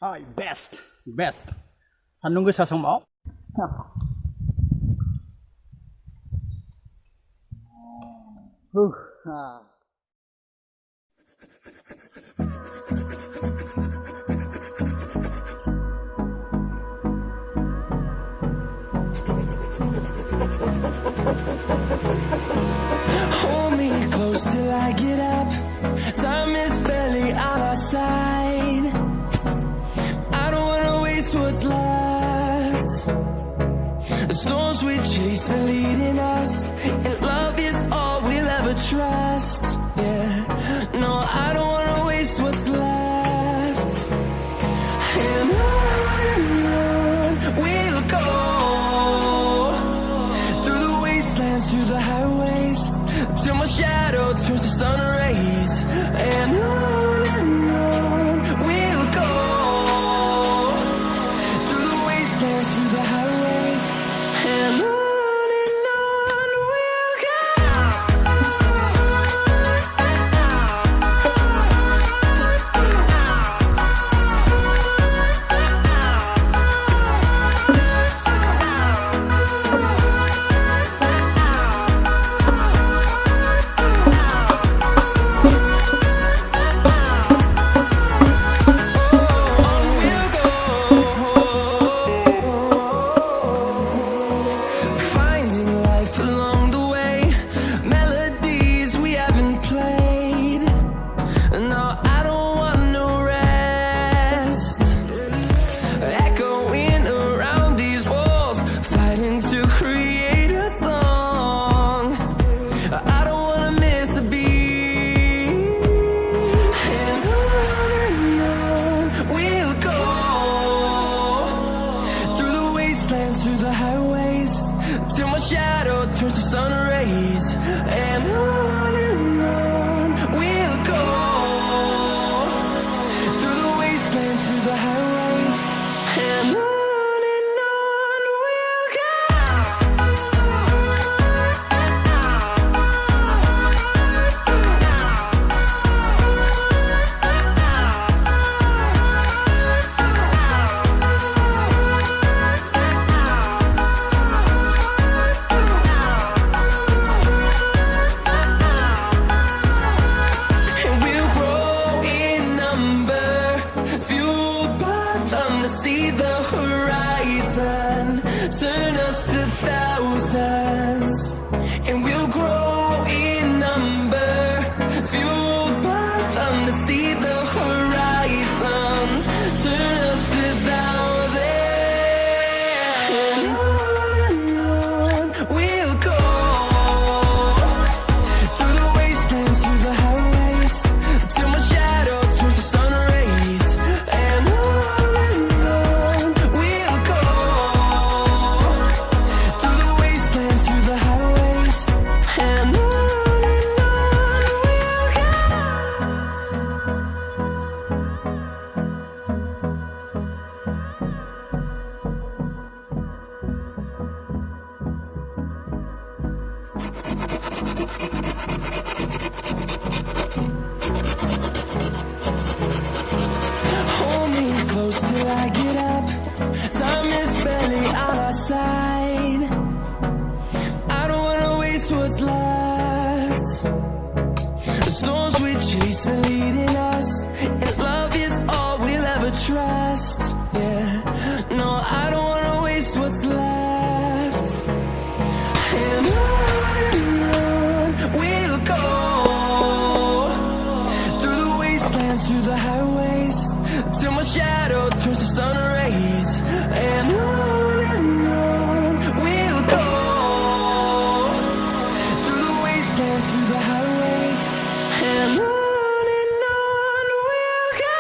Hi, best. 사는 거 사서 뭐? Hold me close till I get up. Time is barely on our side. I don't wanna waste what's left. The storms we chase are leading us, and love is all we'll ever trust. Yeah, no, I don't wanna waste what's left. And on we'll go, through the wastelands, through the highways, till my shadow turns to sun rays. And on we'll go, through the wastelands, through the highways, and on we'll go. Finding life along the way, melodies we haven't played. No, I don't want no rest. Echoing around these walls, fighting to create a song. I don't wanna miss a beat. And on we'll go, through the wastelands, through the highways, till my shadow turns to sun rays. And on we'll go, through the wastelands, through the highways, and on we'll go. And we'll grow in number, fueled by them to see the horizon, turn us to thousands. And we'll grow in number, fueled by them to see the horizon, turn us to thousands. And on we'll go, through the wastelands, through the highways, till my shadow turns to sun rays. And on we'll go, through the wastelands, through the highways, and on we'll go. Hold me close till I get up. Time is barely on our side. I don't wanna waste what's left. The storms we chase are leading us, and love is all we'll ever trust. Yeah, no, I don't wanna waste what's left. And on we'll go, through the wastelands, through the highways, till my shadow turns to sun rays. And on we'll go, through the wastelands, through the highways, and on we'll go.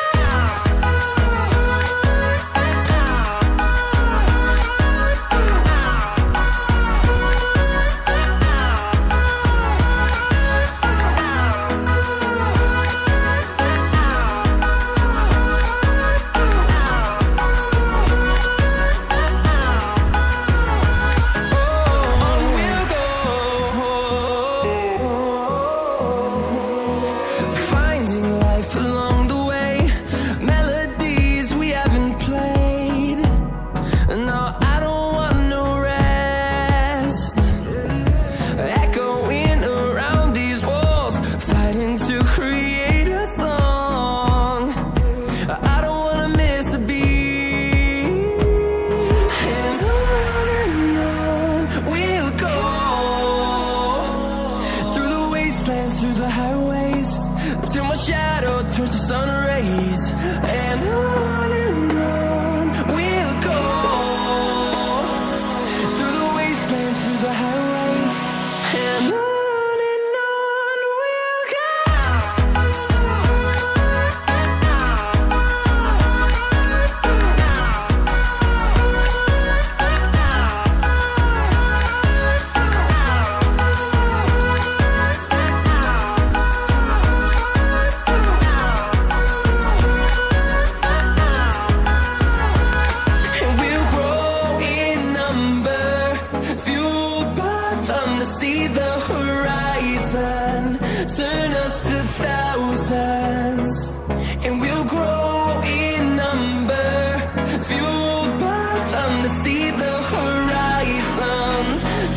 fueled by them to see the horizon,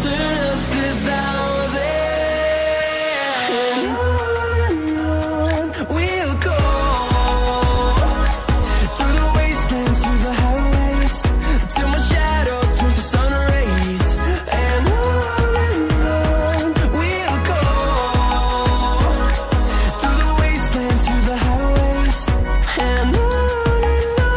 turn us to thousands. And on we'll go, through the wastelands, through the highways, till my shadow turns to sun rays. And on we'll go, through the wastelands, through the highways, and on we'll go.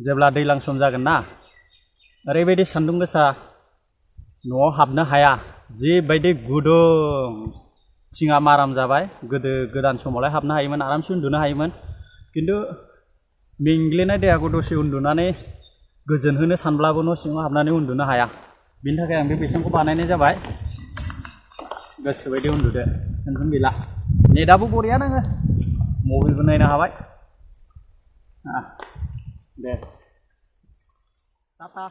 जेब्ला दैज्लां सम जागोन ना ओरैबायदि सान्दुं गोसा न'आव हाबनो हाया जिबायदि गुदुं थिङा माराम जाबाय गोदो गोदान समावलाय हाबनो हायोमोन आरामसे उन्दुनो हायोमोन खिन्थु मेंग्लिनाय देहाखौ दसे उन्दुनानै गोजोन होनो सानब्लाबो न' सिङाव हाबनानै उन्दुनो हाया बिनि थाखाय आं बे बैसांखौ बानायनाय जाबाय गोसोबायदि उन्दुदो टेनसन गैला नेटआबो बरिया नाङो मबाइलबो नायनो हाबाय दे टाटा